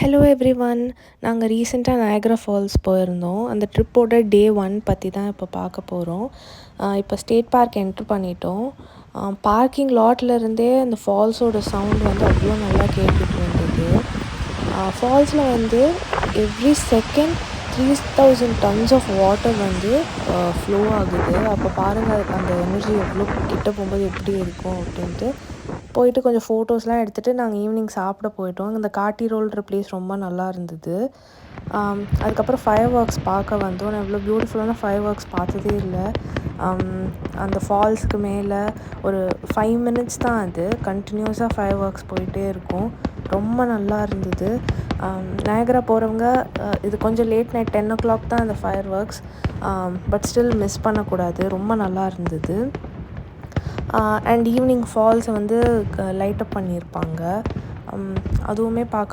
Hello everyone. நாங்கள் ரீசெண்டாக Niagara falls போயிருந்தோம். அந்த ட்ரிப்போட டே 1 பற்றி தான் இப்போ பார்க்க போகிறோம். இப்போ ஸ்டேட் பார்க் என்ட்ரு பண்ணிட்டோம். பார்க்கிங் லாட்லேருந்தே அந்த ஃபால்ஸோட சவுண்ட் வந்து அவ்வளோ நல்லா கேட்டுட்டு இருந்தது. ஃபால்ஸில் வந்து every second 3000 tons of water வந்து ஃப்ளோ ஆகுது. அப்போ பாருங்கள் அந்த எனர்ஜி எவ்வளோ கிட்ட போகும்போது எப்படி இருக்கும் அப்படின்ட்டு. போயிட்டு கொஞ்சம் ஃபோட்டோஸ்லாம் எடுத்துகிட்டு நாங்கள் ஈவினிங் சாப்பிட போயிட்டோம். இந்த காட்டி ரோல்ன்ற பிளேஸ் ரொம்ப நல்லா இருந்தது. அதுக்கப்புறம் ஃபயர் ஒர்க்ஸ் பார்க்க வந்தோம். நான் இவ்வளோ பியூட்டிஃபுல்லான ஃபயர் ஒர்க்ஸ் பார்த்ததே இல்லை. அந்த ஃபால்ஸுக்கு மேலே ஒரு 5 மினிட்ஸ் தான் அது கண்டினியூஸாக ஃபயர் ஒர்க்ஸ் போயிட்டே இருக்கும். ரொம்ப நல்லா இருந்தது. நயாகரா போகிறவங்க இது கொஞ்சம் லேட் நைட் 10 o'clock தான் அந்த fire works. But still miss பண்ணக்கூடாது. ரொம்ப நல்லா இருந்தது. அண்ட் ஈவினிங் ஃபால்ஸை வந்து லைட் அப் பண்ணியிருப்பாங்க. அதுவுமே பார்க்க